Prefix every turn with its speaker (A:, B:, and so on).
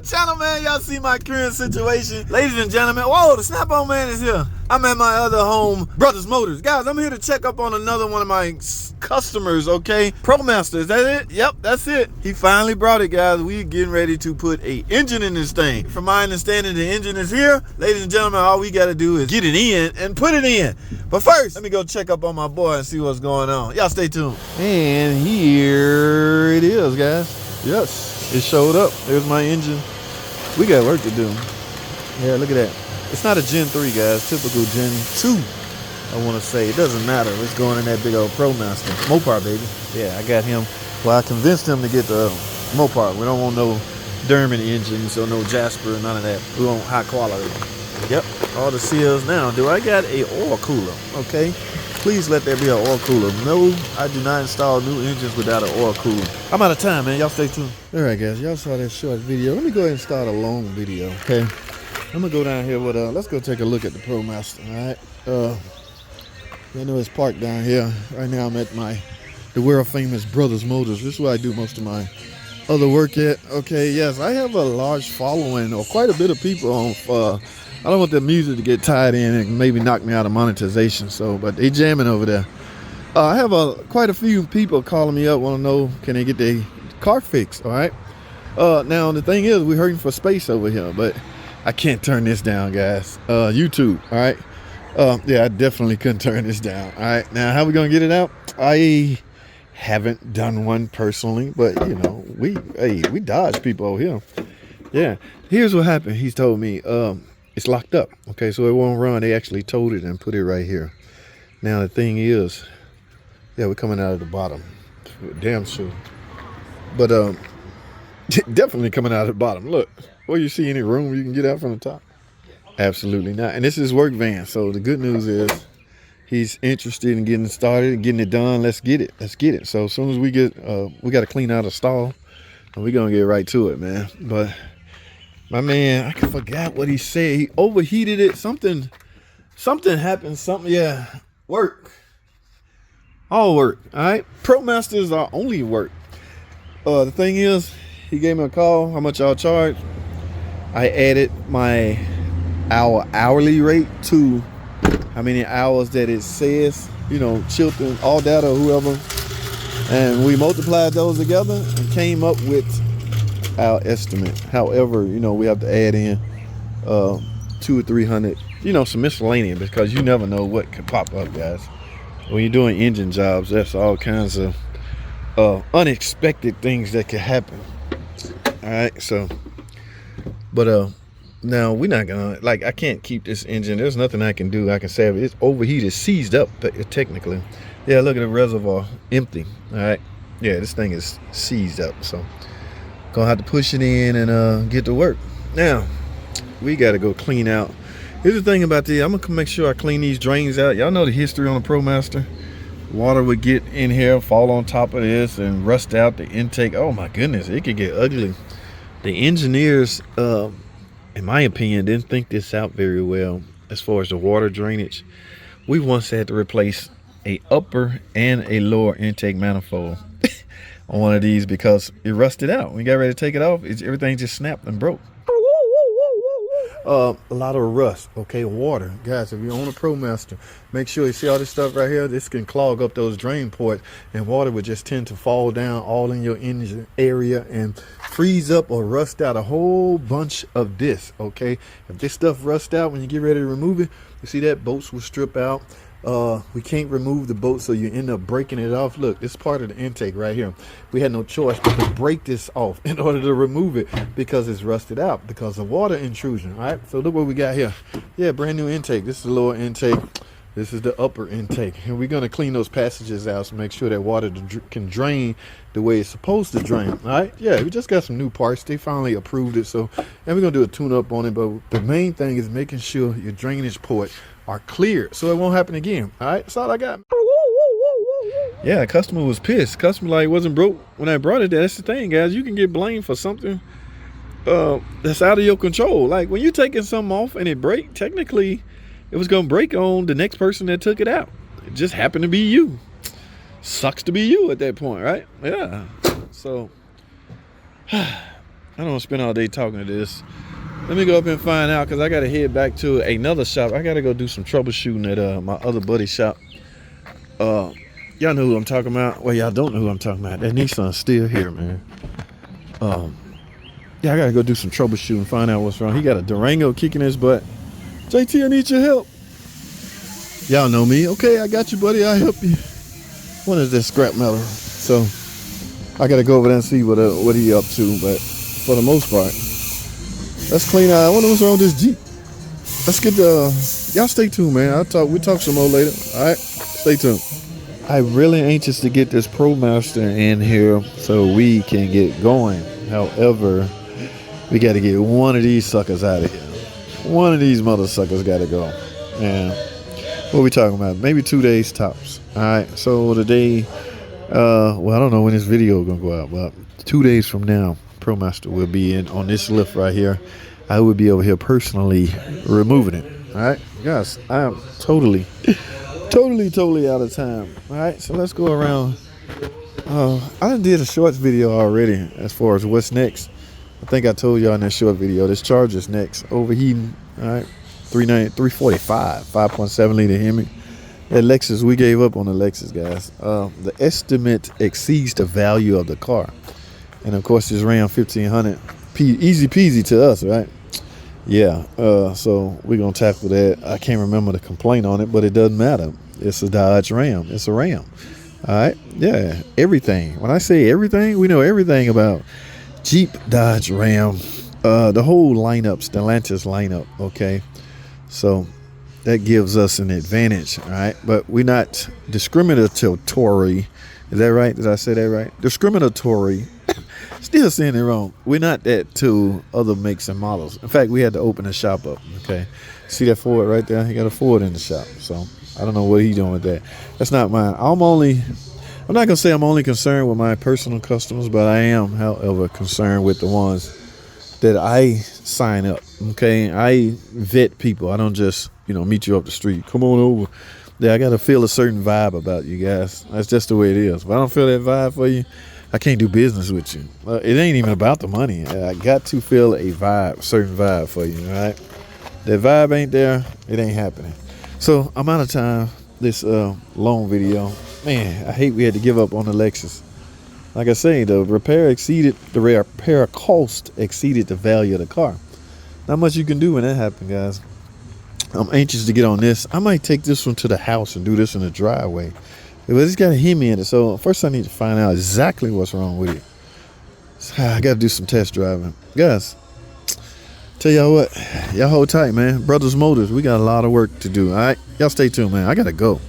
A: channel, man. Y'all see my current situation. Ladies and gentlemen, whoa, the Snap-on man is here. I'm at my other home, Brothers Motors. Guys, I'm here to check up on another one of my customers, okay? ProMaster, is that it? Yep, that's it. He finally brought it, guys. We getting ready to put a engine in this thing. From my understanding, the engine is here. Ladies and gentlemen, all we gotta do is get it in and put it in. But first, let me go check up on my boy and see what's going on. Y'all stay tuned. And here it is, guys. Yes, it showed up. There's my engine. We got work to do. Yeah, look at that. It's not a Gen 3, guys. Typical Gen 2, I want to say. It doesn't matter. It's going in that big old ProMaster. Mopar, baby. Yeah, I got him. Well, I convinced him to get the Mopar. We don't want no Derman engines or no Jasper, none of that. We want high quality. Yep, all the seals. Now, do I got a oil cooler? Okay. Please let there be an oil cooler. No, I do not install new engines without an oil cooler. I'm out of time, man. Y'all stay tuned. All right, guys. Y'all saw that short video. Let me go ahead and start a long video, okay? I'm gonna go down here with let's go take a look at the ProMaster. All right, I know it's parked down here. Right now I'm at the world famous Brothers Motors. This is where I do most of my other work at. Okay, yes, I have a large following, or quite a bit of people on I don't want the music to get tied in and maybe knock me out of monetization, so but they jamming over there. I have quite a few people calling me up, want to know can they get their car fixed. All right, now the thing is we're hurting for space over here, but I can't turn this down, guys. YouTube, all right? Yeah, I definitely couldn't turn this down. All right, now how we gonna get it out? I haven't done one personally, but you know, we dodge people over here. Yeah, here's what happened. He's told me it's locked up. Okay, so it won't run. They actually towed it and put it right here. Now the thing is, yeah, we're coming out of the bottom, damn sure. But definitely coming out of the bottom. Look. Well, you see any room you can get out from the top? Absolutely not. And this is work van. So the good news is he's interested in getting started and getting it done. Let's get it. Let's get it. So as soon as we get, we got to clean out a stall and we're going to get right to it, man. But my man, I forgot what he said. He overheated it. Something happened. Yeah. Work. All work. All right. ProMasters are only work. The thing is, he gave me a call. How much y'all charge? I added my hourly rate to how many hours that it says, you know, Chilton, all data, whoever, and we multiplied those together and came up with our estimate. However, you know, we have to add in 200 or 300, you know, some miscellaneous, because you never know what could pop up, guys. When you're doing engine jobs, that's all kinds of unexpected things that could happen. All right, so. But now we're not gonna, like, I can't keep this engine. There's nothing I can do. I can say it's overheated, seized up technically. Yeah, look at the reservoir, empty. All right, yeah, this thing is seized up, so gonna have to push it in and get to work. Now we gotta go clean out. Here's the thing about this. I'm gonna make sure I clean these drains out. Y'all know the history on the ProMaster. Water would get in here, fall on top of this, and rust out the intake. Oh my goodness, it could get ugly. The engineers, in my opinion, didn't think this out very well as far as the water drainage. We once had to replace a upper and a lower intake manifold on one of these because it rusted out. When we got ready to take it off, everything just snapped and broke. A lot of rust. Okay, water, guys. If you own a ProMaster, make sure you see all this stuff right here. This can clog up those drain ports, and water would just tend to fall down all in your engine area and freeze up or rust out a whole bunch of this. Okay, if this stuff rust out when you get ready to remove it, you see that bolts will strip out. We can't remove the bolt, so you end up breaking it off. Look, this part of the intake right here, we had no choice but to break this off in order to remove it because it's rusted out because of water intrusion. All right, so look what we got here. Yeah, brand new intake. This is the lower intake, this is the upper intake, and we're going to clean those passages out to make sure that water can drain the way it's supposed to drain. All right, yeah, we just got some new parts. They finally approved it, so, and we're gonna do a tune up on it, but the main thing is making sure your drainage port are clear so it won't happen again. All right, that's all I got. Yeah, customer was pissed. Customer like wasn't broke when I brought it there. That's the thing, guys. You can get blamed for something that's out of your control. Like when you're taking something off and it break, technically it was gonna break on the next person that took it out. It just happened to be you. Sucks to be you at that point, right? Yeah. So I don't want to spend all day talking to this. Let me go up and find out, because I got to head back to another shop. I got to go do some troubleshooting at my other buddy's shop. Y'all know who I'm talking about. Well, y'all don't know who I'm talking about. That Nissan's still here, man. Yeah, I got to go do some troubleshooting, find out what's wrong. He got a Durango kicking his butt. JT, I need your help. Y'all know me. Okay, I got you, buddy. I'll help you. What is this scrap metal? So I got to go over there and see what he up to. But for the most part, let's clean out. I wonder what's wrong with this Jeep. Let's get y'all stay tuned, man. We'll talk some more later. All right, stay tuned. I'm really anxious to get this ProMaster in here so we can get going. However, we got to get one of these suckers out of here. One of these mother suckers got to go. And what we talking about? Maybe 2 days tops. All right. So today, well, I don't know when this video is gonna go out, but 2 days from now, ProMaster will be in on this lift right here. I will be over here personally removing it. All right, guys. I am totally out of time. All right. So let's go around. I done did a shorts video already as far as what's next. I think I told y'all in that short video, this Charger's next. Overheating, all right, 345, 5.7 liter Hemi. That Lexus, we gave up on the Lexus, guys. The estimate exceeds the value of the car. And of course, this Ram 1500, easy peasy to us, right? Yeah, so we're going to tackle that. I can't remember the complaint on it, but it doesn't matter. It's a Dodge Ram. It's a Ram. All right, yeah, everything. When I say everything, we know everything about Jeep, Dodge, Ram, the whole lineup, Stellantis lineup, okay? So that gives us an advantage, all right? But we're not discriminatory. Is that right? Did I say that right? Discriminatory. Still saying it wrong. We're not that to other makes and models. In fact, we had to open the shop up, okay? See that Ford right there? He got a Ford in the shop, so I don't know what he's doing with that. That's not mine. I'm not going to say I'm only concerned with my personal customers, but I am, however, concerned with the ones that I sign up, okay? I vet people. I don't just, meet you up the street. Come on over. Yeah, I got to feel a certain vibe about you guys. That's just the way it is. If I don't feel that vibe for you, I can't do business with you. It ain't even about the money. I got to feel a vibe, certain vibe for you, all right? That vibe ain't there, it ain't happening. So I'm out of time. This long video. Man, I hate we had to give up on the Lexus. Like I say, the repair cost exceeded the value of the car. Not much you can do when that happens, guys. I'm anxious to get on this. I might take this one to the house and do this in the driveway. But it's got a Hemi in it. So first I need to find out exactly what's wrong with it. So I got to do some test driving. Guys, tell y'all what. Y'all hold tight, man. Brothers Motors, we got a lot of work to do, all right? Y'all stay tuned, man. I got to go.